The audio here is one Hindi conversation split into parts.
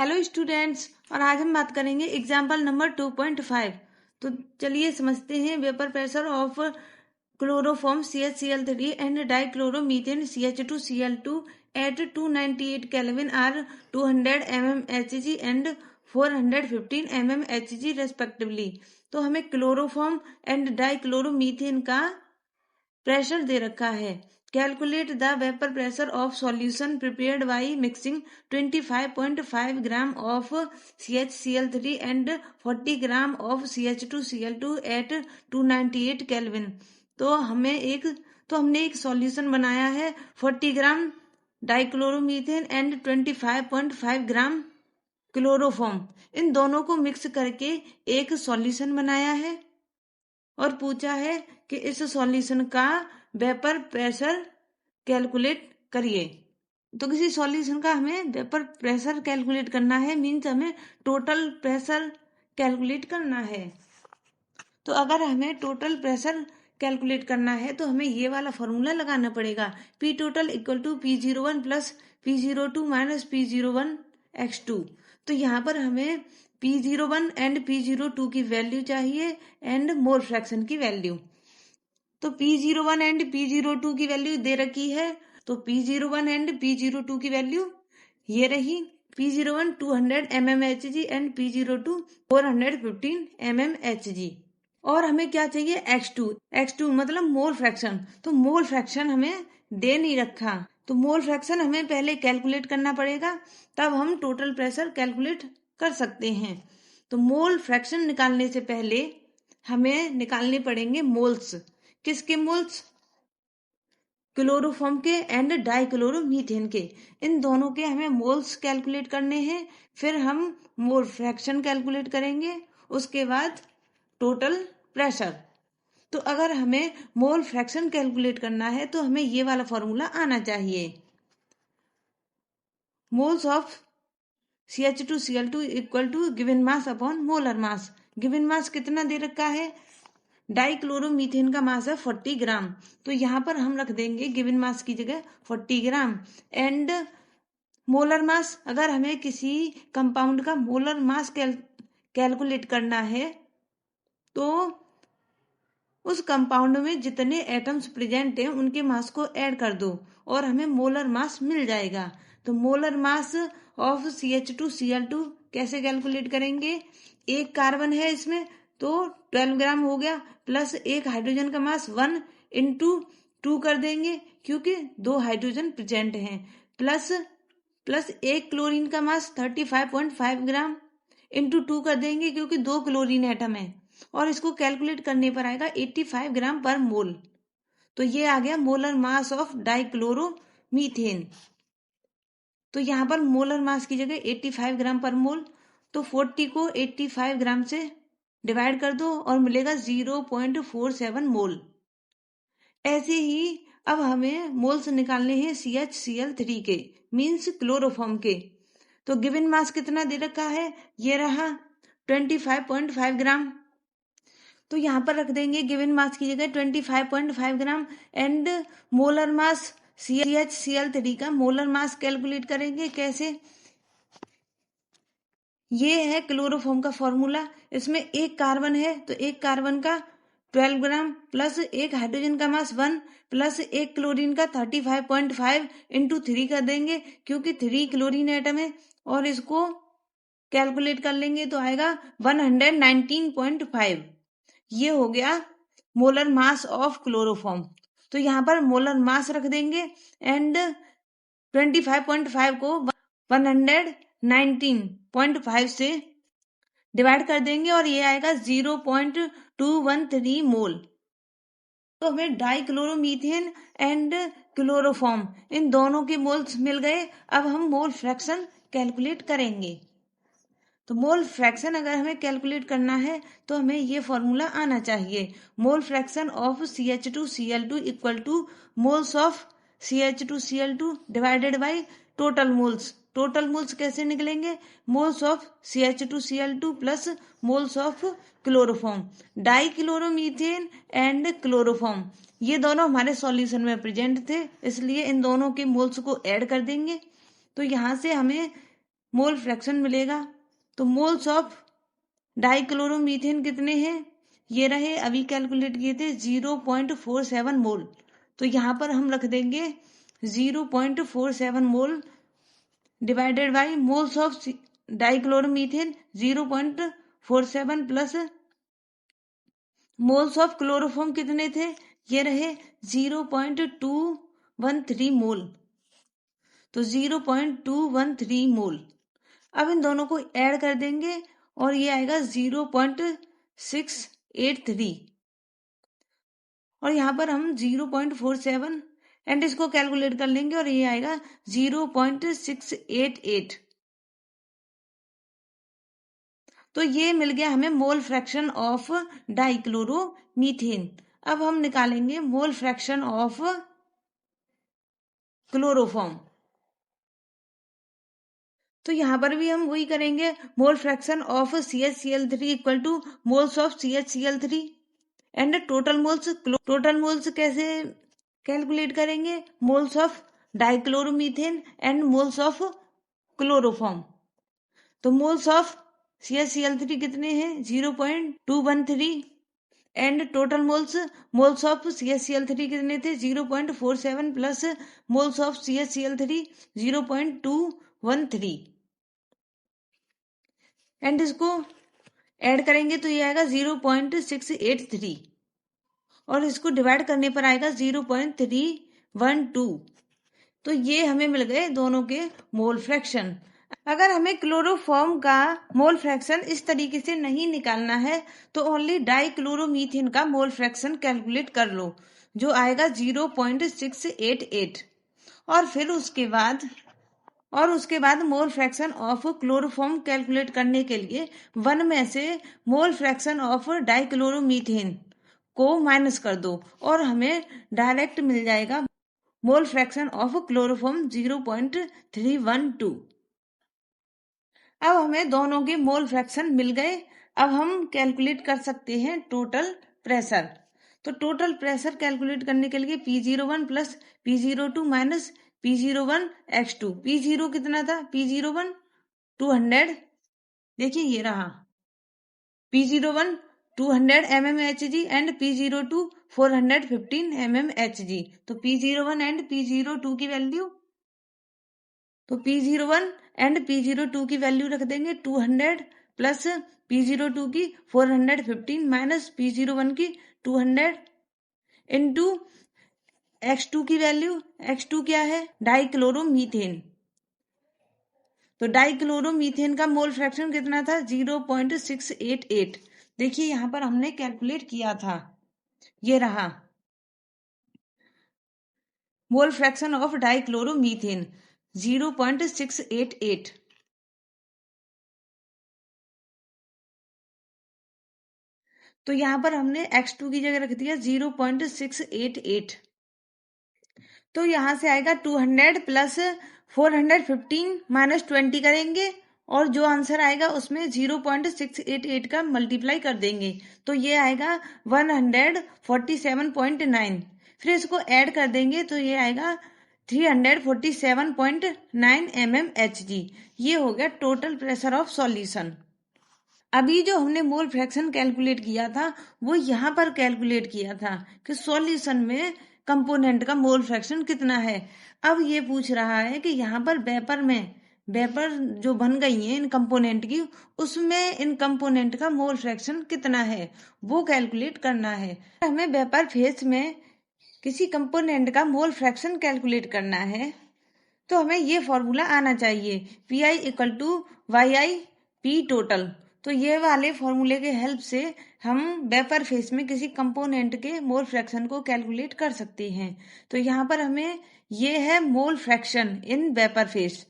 हेलो स्टूडेंट्स, और आज हम बात करेंगे एग्जाम्पल नंबर 2.5। तो चलिए समझते हैं। Vapour pressure of chloroform CH-Cl3 and dichloromethane CH2Cl2 at 298 kelvin are 200 mmHg and 415 mmHg respectively. तो हमें क्लोरोफॉर्म एंड डाइक्लोरोमीथेन का प्रेशर दे रखा है। Calculate the vapour pressure of solution prepared by mixing 25.5 gram of CH-Cl3 and 40 gram of CH2Cl2 at 298 kelvin. तो हमने एक सॉल्यूशन बनाया है 40 gram dichloromethane and 25.5 gram chloroform. इन दोनों को मिक्स करके एक सॉल्यूशन बनाया है और पूछा है कि इस सॉल्यूशन का वेपर प्रेशर कैलकुलेट करिए। तो किसी सॉल्यूशन का हमें वेपर प्रेशर कैलकुलेट करना है, मीन्स हमें टोटल प्रेशर कैलकुलेट करना है। तो अगर हमें टोटल प्रेशर कैलकुलेट करना है तो हमें ये वाला फॉर्मूला लगाना पड़ेगा। P total equal to P01 plus P02 minus P01 x2। तो यहाँ पर हमें P01 एंड P02 की वैल्यू चाहिए एंड मोल फ्रैक्शन की वैल्यू। तो P01 एंड P02 की वैल्यू दे रखी है। तो P01 एंड P02 की वैल्यू ये रही। P01 200 mmHg and P02 415 mmHg। और हमें क्या चाहिए x2 मतलब मोल फ्रैक्शन। तो मोल फ्रैक्शन हमें दे नहीं रखा, तो मोल फ्रैक्शन हमें पहले कैलकुलेट करना पड़ेगा, तब हम टोटल प्रेशर कैलकुलेट कर सकते हैं। तो मोल फ्रैक्शन निकालने से पहले हमें निकालने पड़ेंगे मोल्स। किसके मोल्स? क्लोरोफॉर्म के एंड डाइक्लोरोमीथेन के। इन दोनों के हमें मोल्स कैलकुलेट करने हैं, फिर हम मोल फ्रैक्शन कैलकुलेट करेंगे, उसके बाद टोटल प्रेशर। तो अगर हमें मोल फ्रैक्शन कैलकुलेट करना है तो हमें ये वाला फॉर्मूला आना चाहिए। Moles of CH2Cl2 equal to given mass upon molar mass. Given mass कितना दे रखा है? डाइक्लोरोमीथेन का मास है 40 ग्राम। तो यहाँ पर हम रख देंगे गिवन मास की जगह 40 ग्राम। एंड मोलर मास, अगर हमें किसी कंपाउंड का मोलर मास कैलकुलेट करना है तो उस कंपाउंड में जितने एटम्स प्रेजेंट हैं उनके मास को ऐड कर दो और हमें मोलर मास मिल जाएगा। तो मोलर मास ऑफ CH2Cl2 कैसे कैलकुलेट करेंगे? एक कार्बन है इसमें तो 12 ग्राम हो गया, प्लस एक हाइड्रोजन का मास 1 इंटू 2 कर देंगे क्योंकि 2 हाइड्रोजन प्रेजेंट हैं, प्लस एक क्लोरीन का मास 35.5 ग्राम इंटू 2 कर देंगे क्योंकि 2 क्लोरीन एटम है, और इसको कैलकुलेट करने पर आएगा 85 ग्राम पर मोल। तो ये आ गया मोलर मास ऑफ डाइक्लोरोमीथेन। तो यहाँ पर मोलर मास की जगह 85 ग्राम पर मोल। तो 40 को 85 ग्राम से डिवाइड कर दो और मिलेगा 0.47 मोल। ऐसे ही अब हमें मोल्स निकालने हैं CH-Cl3 के, मीन्स क्लोरोफॉर्म के। तो गिवन मास कितना दे रखा है? ये रहा 25.5 ग्राम। तो यहाँ पर रख देंगे गिवन मास की जगह 25.5 gram and molar mass CH-Cl3 का मोलर मास कैलकुलेट करेंगे कैसे? ये है क्लोरोफॉर्म का फॉर्मूला। इसमें एक कार्बन है तो एक कार्बन का 12 ग्राम प्लस एक हाइड्रोजन का मास 1 प्लस एक क्लोरीन का 35.5 इंटू 3 कर देंगे क्योंकि 3 क्लोरीन एटम है, और इसको कैलकुलेट कर लेंगे तो आएगा 119.5। ये हो गया मोलर मास ऑफ क्लोरोफॉर्म। तो यहाँ पर मोलर मास रख देंगे एंड 25.5 को 119.5 से डिवाइड कर देंगे और ये आएगा 0.213 मोल। तो हमें डाइक्लोरोमीथेन एंड क्लोरोफॉर्म इन दोनों के मोल्स मिल गए। अब हम मोल फ्रैक्शन कैलकुलेट करेंगे। तो मोल फ्रैक्शन अगर हमें कैलकुलेट करना है तो हमें ये फॉर्मूला आना चाहिए। Mole fraction of CH2Cl2 equal two moles of CH2Cl2 divided by total moles. Total moles कैसे निकलेंगे? Moles of CH2Cl2 plus moles of chloroform. Dichloromethane and chloroform ये दोनों हमारे सॉल्यूशन में प्रेजेंट थे, इसलिए इन दोनों के मोल्स को ऐड कर देंगे। तो यहाँ से हमें मोल फ्रैक्शन मिलेगा। तो मोल्स ऑफ डाइक्लोरोमीथेन कितने हैं, ये रहे, अभी कैलकुलेट किए थे 0.47 मोल। तो यहाँ पर हम रख देंगे 0.47 मोल divided by moles of dichloromethane 0.47 plus moles of chloroform कितने थे, ये रहे 0.213 मोल। तो 0.213 मोल। अब इन दोनों को ऐड कर देंगे और ये आएगा 0.683 और यहाँ पर हम 0.47 एंड इसको कैलकुलेट कर लेंगे और ये आएगा 0.688। तो ये मिल गया हमें मोल फ्रैक्शन ऑफ डाइक्लोरोमीथेन। अब हम निकालेंगे मोल फ्रैक्शन ऑफ क्लोरोफॉर्म। तो यहाँ पर भी हम वही करेंगे, mole fraction of CH-Cl3 equal two moles of CH-Cl3 and total moles कैसे कैलकुलेट करेंगे, moles of dichloromethane and moles of chloroform. तो मोल्स ऑफ CH-Cl3 कितने हैं 0.213 and total moles of CH-Cl3 कितने थे 0.47 plus moles of CH-Cl3 0.213 and इसको ऐड करेंगे तो ये आएगा 0.683 और इसको डिवाइड करने पर आएगा 0.312। तो ये हमें मिल गए दोनों के मोल फ्रैक्शन। अगर हमें क्लोरोफॉर्म का मोल फ्रैक्शन इस तरीके से नहीं निकालना है तो ओनली डाइक्लोरोमीथेन का मोल फ्रैक्शन कैलकुलेट कर लो, जो आएगा 0.688 और फिर उसके बाद mole fraction of chloroform calculate करने के लिए 1 में से मोल फ्रैक्शन ऑफ डाइक्लोरोमीथेन को माइनस कर दो और हमें डायरेक्ट मिल जाएगा मोल फ्रैक्शन ऑफ क्लोरोफॉर्म 0.312। अब हमें दोनों के मोल फ्रैक्शन मिल गए। अब हम कैलकुलेट कर सकते हैं टोटल प्रेशर। तो टोटल प्रेशर कैलकुलेट करने के लिए P01 plus P02 minus P01x2। P0 कितना था, P01 200, देखिए ये रहा P01 200 mmHg and P02 415 mmHg। तो P01 एंड P02 की वैल्यू, तो P01 एंड P02 की वैल्यू रख देंगे 200 प्लस P02 की 415 माइनस P01 की 200 इंटू X2 की वैल्यू, X2 क्या है डाइक्लोरोमीथेन। तो डाइक्लोरोमीथेन का मोल फ्रैक्शन कितना था 0.688। देखिए यहाँ पर हमने कैलकुलेट किया था, ये रहा मोल फ्रैक्शन ऑफ डाइक्लोरोमीथेन 0.688। तो यहाँ पर हमने X2 की जगह रख दिया 0.688। तो यहाँ से आएगा 200 प्लस 415 माइनस 20 करेंगे और जो आंसर आएगा उसमें 0.688 का मल्टीप्लाई कर देंगे तो ये आएगा 147.9। फिर इसको ऐड कर देंगे तो ये आएगा 347.9 mmHg। ये हो गया टोटल प्रेशर ऑफ सॉल्यूशन। अभी जो हमने मोल फ्रैक्शन कैलकुलेट किया था वो यहाँ पर कैलकुलेट किया था कि सॉल्यूशन में कंपोनेंट का मोल फ्रैक्शन कितना है। अब ये पूछ रहा है कि यहाँ पर वेपर जो बन गई है इन कंपोनेंट की, उसमें इन कंपोनेंट का मोल फ्रैक्शन कितना है वो कैलकुलेट करना है। हमें वेपर फेज में किसी कंपोनेंट का मोल फ्रैक्शन कैलकुलेट करना है तो हमें ये फॉर्मूला आना चाहिए, Pi equal to YI P total. तो ये वाले फॉर्मूले के हेल्प से हम वेपर फेस में किसी कंपोनेंट के मोल फ्रैक्शन को कैलकुलेट कर सकते हैं। तो यहाँ पर हमें ये है mole fraction in vapour face.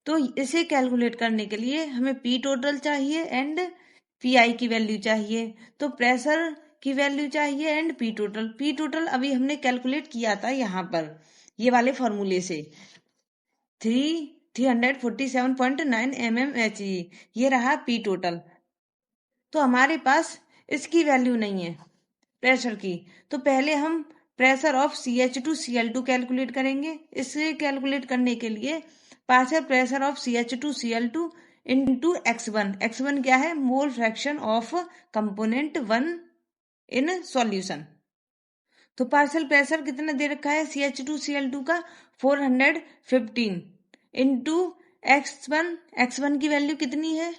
तो इसे कैलकुलेट करने के लिए हमें P टोटल चाहिए एंड Pi की वैल्यू चाहिए, तो प्रेशर की वैल्यू चाहिए एंड P टोटल अभी हमने कैलकुलेट किया था यहाँ पर ये वाले फॉर्मूले से 347.9 mmHg। ये रहा P टोटल। तो हमारे पास इसकी वैल्यू नहीं है प्रेशर की, तो पहले हम प्रेशर ऑफ CH2Cl2 कैलकुलेट करेंगे। इसे कैलकुलेट करने के लिए partial pressure of CH2Cl2 into x1। x1 क्या है? Mole fraction of component 1 in solution. तो पार्शियल प्रेशर कितना दे रखा है CH2Cl2 का? 415 इंटू x1। x1 की वैल्यू कितनी है?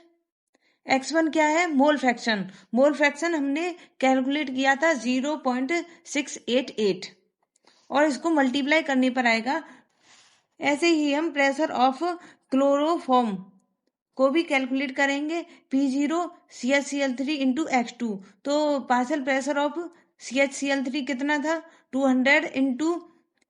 x1 क्या है? Mole fraction. मोल फ्रैक्शन हमने कैलकुलेट किया था 0.688 और इसको मल्टीप्लाई करने पर आएगा। ऐसे ही हम प्रेशर ऑफ क्लोरोफॉर्म को भी कैलकुलेट करेंगे, P0 CHCl3 इंटू x2। तो पार्शियल प्रेशर ऑफ CHCl3 कितना था? 200 into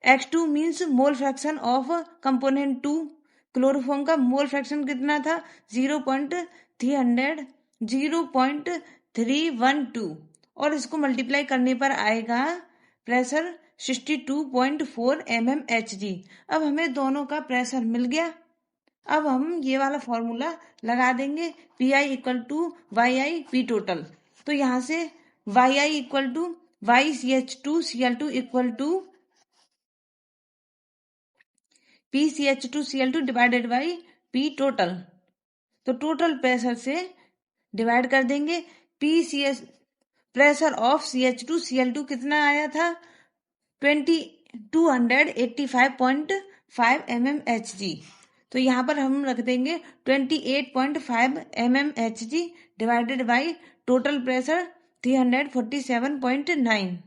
x2 means mole fraction of component 2। Chloroform का मोल फ्रैक्शन कितना था? 0.312 और इसको मल्टीप्लाई करने पर आएगा प्रेशर 62.4 mmHg। अब हमें दोनों का प्रेशर मिल गया। अब हम ये वाला फॉर्मूला लगा देंगे, PI equal to YI P total. तो यहाँ से YI equal to YCH2Cl2 equal to PCH2Cl2 divided by P total. तो टोटल प्रेशर से डिवाइड कर देंगे। प्रेशर ऑफ CH2Cl2 कितना आया था? 285.5 mmHg। तो यहाँ पर हम रख देंगे 28.5 mmHg divided by total pressure 347.9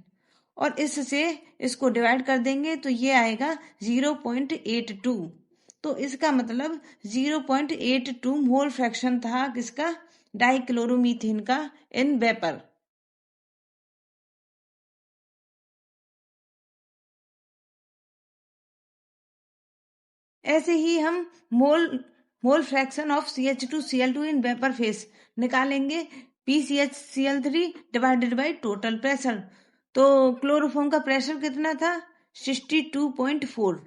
और इससे इसको डिवाइड कर देंगे तो ये आएगा 0.82। तो इसका मतलब 0.82 मोल फ्रैक्शन था किसका? डाइक्लोरोमीथेन का इन वेपर। ऐसे ही हम mole fraction of CH2Cl2 in vapour face निकालेंगे, PCHCl3 divided by total pressure. तो क्लोरोफॉर्म का प्रेशर कितना था? 62.4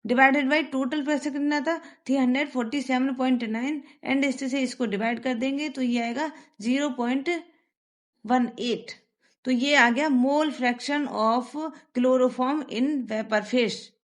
डिवाइडेड बाई टोटल प्रेशर कितना था? 347.9 एंड इससे इसको डिवाइड कर देंगे तो ये आएगा 0.18। तो ये आ गया mole fraction of chloroform in vapour face.